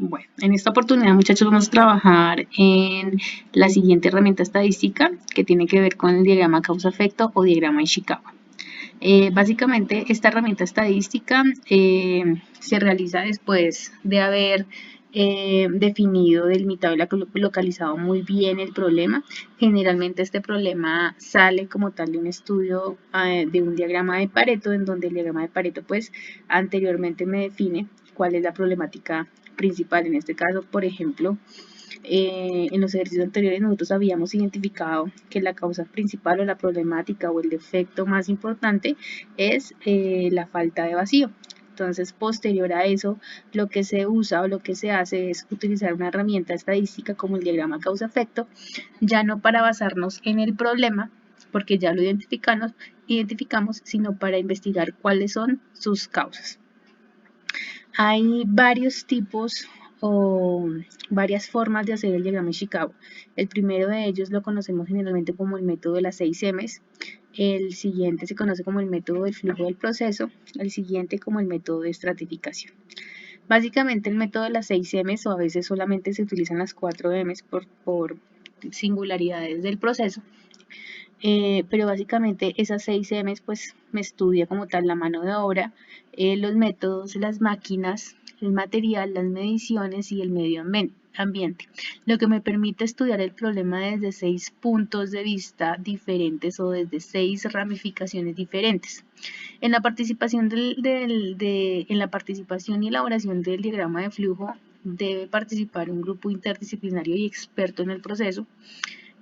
Bueno, en esta oportunidad, muchachos, vamos a trabajar en la siguiente herramienta estadística que tiene que ver con el diagrama causa-efecto o diagrama de Ishikawa. Básicamente, esta herramienta estadística se realiza después de haber definido, delimitado y localizado muy bien el problema. Generalmente este problema sale como tal de un estudio de un diagrama de Pareto, en donde el diagrama de Pareto pues anteriormente me define cuál es la problemática principal. En este caso, por ejemplo, en los ejercicios anteriores nosotros habíamos identificado que la causa principal o la problemática o el defecto más importante es la falta de vacío. Entonces, posterior a eso, lo que se usa o lo que se hace es utilizar una herramienta estadística como el diagrama causa-efecto, ya no para basarnos en el problema, porque ya lo identificamos, sino para investigar cuáles son sus causas. Hay varios tipos o varias formas de hacer el diagrama de Ishikawa. El primero de ellos lo conocemos generalmente como el método de las 6 M's. El siguiente se conoce como el método del flujo del proceso. El siguiente como el método de estratificación. Básicamente el método de las 6 M's, o a veces solamente se utilizan las 4 M's por singularidades del proceso. Pero básicamente esas 6 M's pues me estudia como tal la mano de obra, los métodos, las máquinas, el material, las mediciones y el medio ambiente, lo que me permite estudiar el problema desde 6 puntos de vista diferentes o desde 6 ramificaciones diferentes. En la participación, en la participación y elaboración del diagrama de flujo debe participar un grupo interdisciplinario y experto en el proceso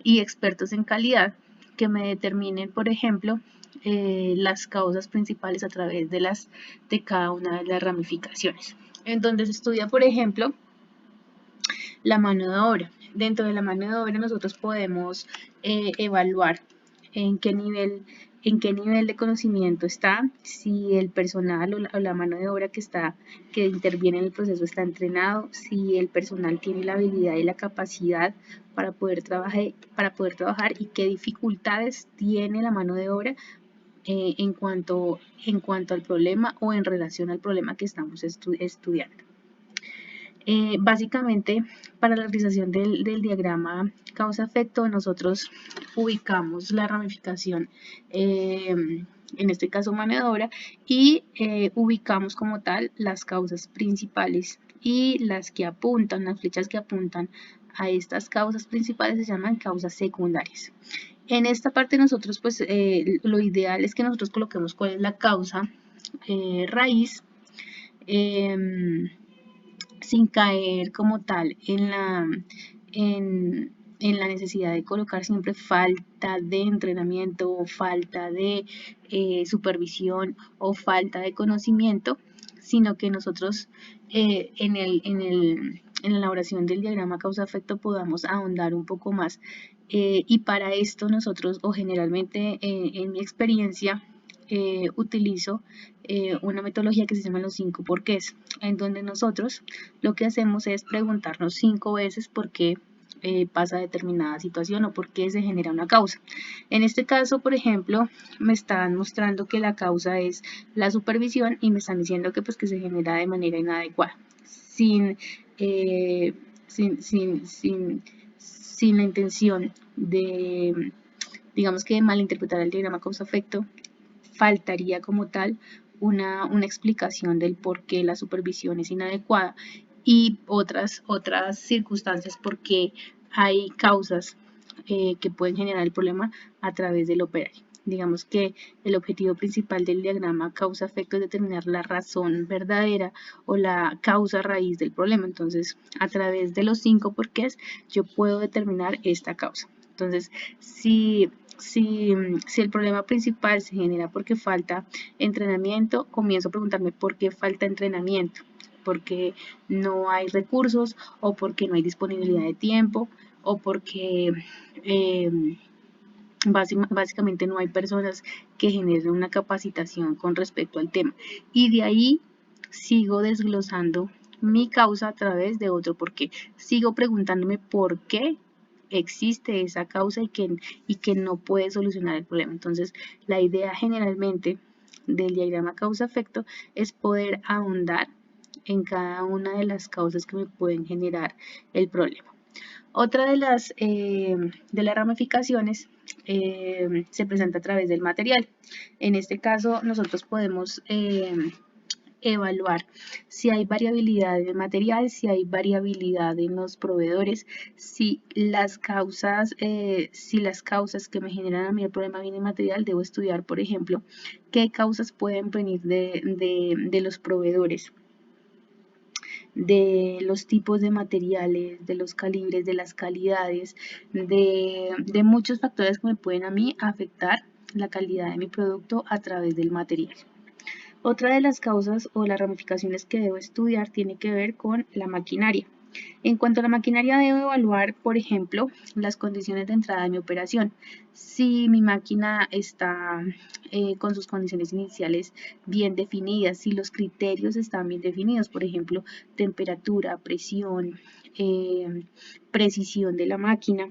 y expertos en calidad que me determinen, por ejemplo, las causas principales a través de cada una de las ramificaciones. En donde se estudia, por ejemplo, la mano de obra. Dentro de la mano de obra nosotros podemos evaluar en qué nivel de conocimiento está, si el personal o la mano de obra que interviene en el proceso está entrenado, si el personal tiene la habilidad y la capacidad para poder trabajar y qué dificultades tiene la mano de obra en cuanto al problema o en relación al problema que estamos estudiando. Básicamente, para la realización del diagrama causa-efecto, nosotros ubicamos la ramificación, en este caso mano de obra, y ubicamos como tal las causas principales y las flechas que apuntan a estas causas principales se llaman causas secundarias. En esta parte nosotros, pues, lo ideal es que nosotros coloquemos cuál es la causa raíz, sin caer como tal en la necesidad de colocar siempre falta de entrenamiento o falta de supervisión o falta de conocimiento, sino que nosotros en la elaboración del diagrama causa-efecto podamos ahondar un poco más. Y para esto nosotros, o generalmente en mi experiencia, utilizo una metodología que se llama los 5 porqués, en donde nosotros lo que hacemos es preguntarnos 5 veces por qué pasa determinada situación o por qué se genera una causa. En este caso, por ejemplo, me están mostrando que la causa es la supervisión y me están diciendo que, pues, que se genera de manera inadecuada, sin la intención de, digamos que de malinterpretar el diagrama causa-efecto. Faltaría como tal una explicación del por qué la supervisión es inadecuada y otras circunstancias por qué hay causas que pueden generar el problema a través del operario. Digamos que el objetivo principal del diagrama causa-efecto es determinar la razón verdadera o la causa raíz del problema. Entonces, a través de los 5 porqués, yo puedo determinar esta causa. Entonces, si el problema principal se genera porque falta entrenamiento, comienzo a preguntarme por qué falta entrenamiento, porque no hay recursos o porque no hay disponibilidad de tiempo o porque básicamente no hay personas que generen una capacitación con respecto al tema. Y de ahí sigo desglosando mi causa a través de otro por qué. Sigo preguntándome por qué existe esa causa y que no puede solucionar el problema. Entonces, la idea generalmente del diagrama causa-efecto es poder ahondar en cada una de las causas que me pueden generar el problema. Otra de las ramificaciones se presenta a través del material. En este caso, nosotros podemos evaluar si hay variabilidad en el material, si hay variabilidad en los proveedores, si las causas que me generan a mí el problema vienen en material. Debo estudiar, por ejemplo, qué causas pueden venir de los proveedores, de los tipos de materiales, de los calibres, de las calidades, de muchos factores que me pueden a mí afectar la calidad de mi producto a través del material. Otra de las causas o las ramificaciones que debo estudiar tiene que ver con la maquinaria. En cuanto a la maquinaria, debo evaluar, por ejemplo, las condiciones de entrada de mi operación. Si mi máquina está con sus condiciones iniciales bien definidas, si los criterios están bien definidos, por ejemplo, temperatura, presión, precisión de la máquina.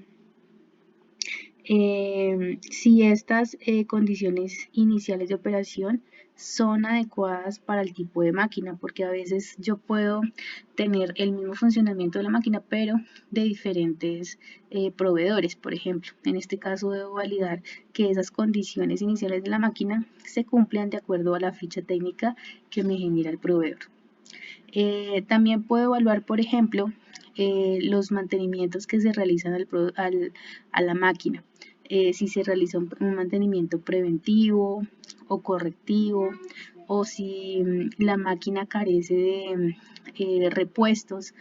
Si estas condiciones iniciales de operación son adecuadas para el tipo de máquina, porque a veces yo puedo tener el mismo funcionamiento de la máquina, pero de diferentes proveedores, por ejemplo. En este caso debo validar que esas condiciones iniciales de la máquina se cumplan de acuerdo a la ficha técnica que me genera el proveedor. También puedo evaluar, por ejemplo, los mantenimientos que se realizan a la máquina. Si se realiza un mantenimiento preventivo o correctivo, o si la máquina carece de repuestos.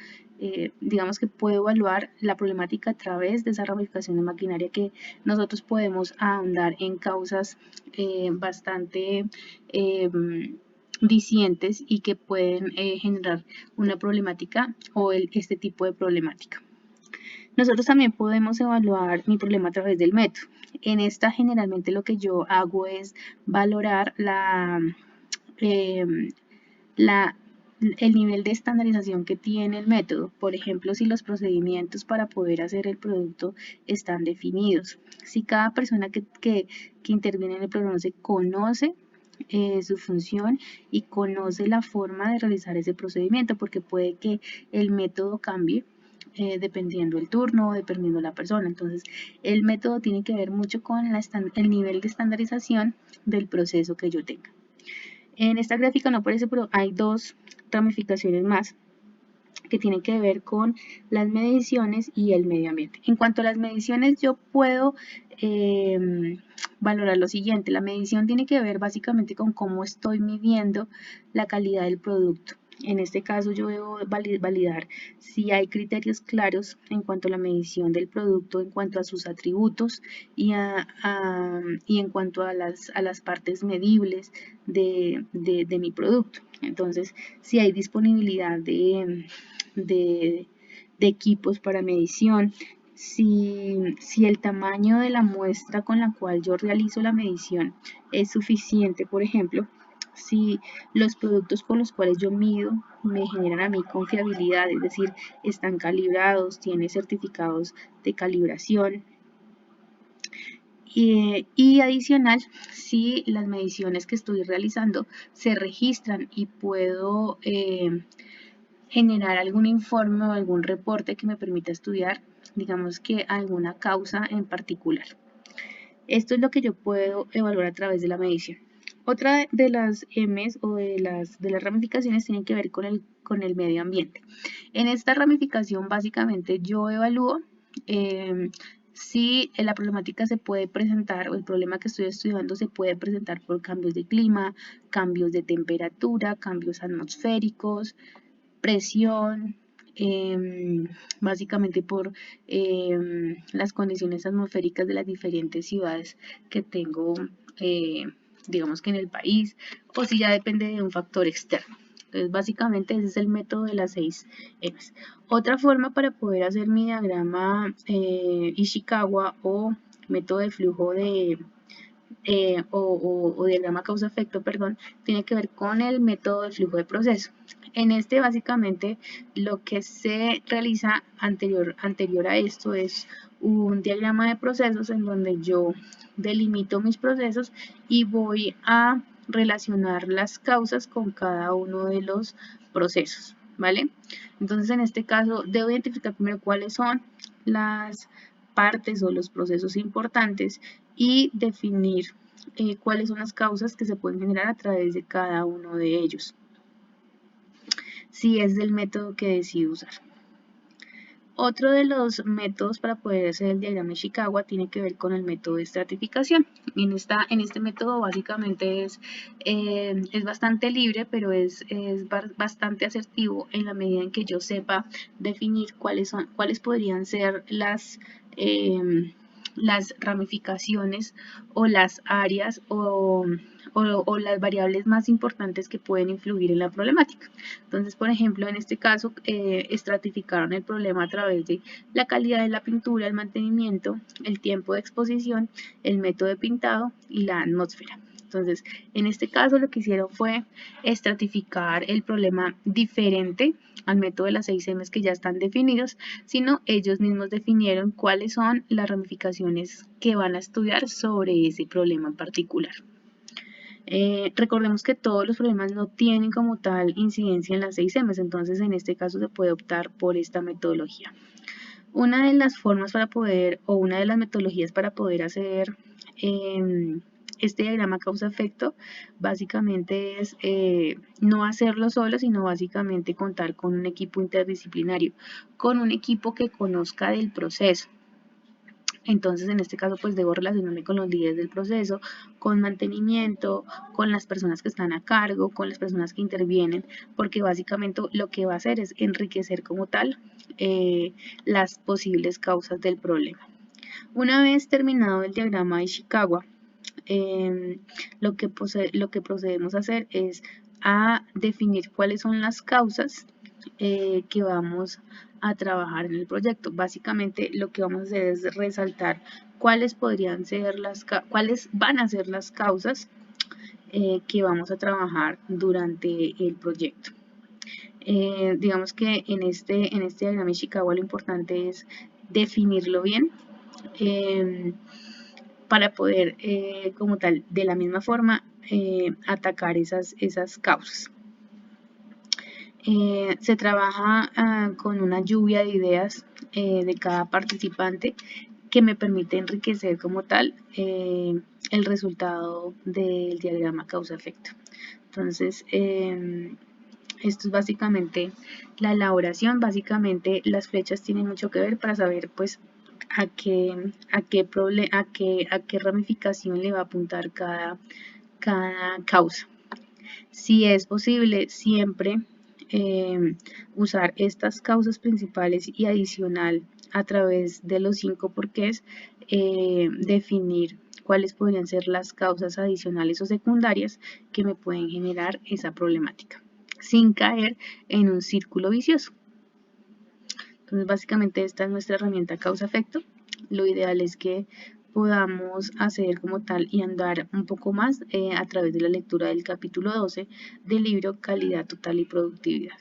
Digamos que puedo evaluar la problemática a través de esa ramificación de maquinaria, que nosotros podemos ahondar en causas bastante dicientes y que pueden generar una problemática o este tipo de problemática. Nosotros también podemos evaluar mi problema a través del método. En esta generalmente lo que yo hago es valorar el nivel de estandarización que tiene el método. Por ejemplo, si los procedimientos para poder hacer el producto están definidos. Si cada persona que interviene en el programa se conoce su función y conoce la forma de realizar ese procedimiento, porque puede que el método cambie dependiendo el turno, dependiendo la persona. Entonces, el método tiene que ver mucho con el nivel de estandarización del proceso que yo tenga. En esta gráfica no aparece, pero hay dos ramificaciones más que tienen que ver con las mediciones y el medio ambiente. En cuanto a las mediciones, yo puedo valorar lo siguiente. La medición tiene que ver básicamente con cómo estoy midiendo la calidad del producto. En este caso yo debo validar si hay criterios claros en cuanto a la medición del producto, en cuanto a sus atributos y en cuanto a las partes medibles de mi producto. Entonces, si hay disponibilidad de equipos para medición, si el tamaño de la muestra con la cual yo realizo la medición es suficiente, por ejemplo, si los productos con los cuales yo mido me generan a mí confiabilidad, es decir, están calibrados, tienen certificados de calibración. Y adicional, si las mediciones que estoy realizando se registran y puedo generar algún informe o algún reporte que me permita estudiar, digamos que alguna causa en particular. Esto es lo que yo puedo evaluar a través de la medición. Otra de las M's o de las ramificaciones tiene que ver con el medio ambiente. En esta ramificación básicamente yo evalúo si la problemática se puede presentar o el problema que estoy estudiando se puede presentar por cambios de clima, cambios de temperatura, cambios atmosféricos, presión, básicamente por las condiciones atmosféricas de las diferentes ciudades que tengo, digamos que en el país, o si ya depende de un factor externo. Entonces, básicamente ese es el método de las 6 M's. Otra forma para poder hacer mi diagrama Ishikawa o método de flujo o diagrama causa-efecto, perdón, tiene que ver con el método de flujo de proceso. En este básicamente lo que se realiza anterior a esto es un diagrama de procesos en donde yo delimito mis procesos y voy a relacionar las causas con cada uno de los procesos, ¿vale? Entonces, en este caso, debo identificar primero cuáles son las partes o los procesos importantes y definir cuáles son las causas que se pueden generar a través de cada uno de ellos, si es del método que decido usar. Otro de los métodos para poder hacer el diagrama de Ishikawa tiene que ver con el método de estratificación. En este método básicamente es bastante libre, pero es bastante asertivo en la medida en que yo sepa definir cuáles podrían ser las ramificaciones o las áreas o las variables más importantes que pueden influir en la problemática. Entonces, por ejemplo, en este caso, estratificaron el problema a través de la calidad de la pintura, el mantenimiento, el tiempo de exposición, el método de pintado y la atmósfera. Entonces, en este caso lo que hicieron fue estratificar el problema diferente al método de las 6 M's que ya están definidos, sino ellos mismos definieron cuáles son las ramificaciones que van a estudiar sobre ese problema en particular. Recordemos que todos los problemas no tienen como tal incidencia en las 6 M's, entonces en este caso se puede optar por esta metodología. Una de las formas para poder, o una de las metodologías para poder hacer este diagrama causa-efecto, básicamente es no hacerlo solo, sino básicamente contar con un equipo interdisciplinario, con un equipo que conozca del proceso. Entonces, en este caso, pues debo relacionarme con los líderes del proceso, con mantenimiento, con las personas que están a cargo, con las personas que intervienen, porque básicamente lo que va a hacer es enriquecer como tal las posibles causas del problema. Una vez terminado el diagrama de Ishikawa, lo que procedemos a hacer es a definir cuáles son las causas que vamos a trabajar en el proyecto. Básicamente lo que vamos a hacer es resaltar cuáles van a ser las causas que vamos a trabajar durante el proyecto. Digamos que en este diagrama Ishikawa lo importante es definirlo bien para poder como tal de la misma forma atacar esas causas. Se trabaja con una lluvia de ideas de cada participante que me permite enriquecer como tal el resultado del diagrama causa-efecto. Entonces, esto es básicamente la elaboración. Básicamente las flechas tienen mucho que ver para saber pues a qué ramificación le va a apuntar cada causa. Si es posible, siempre usar estas causas principales y adicional a través de los 5 porqués, definir cuáles podrían ser las causas adicionales o secundarias que me pueden generar esa problemática, sin caer en un círculo vicioso. Entonces, básicamente esta es nuestra herramienta causa-efecto. Lo ideal es que podamos hacer como tal y andar un poco más a través de la lectura del capítulo 12 del libro Calidad Total y Productividad.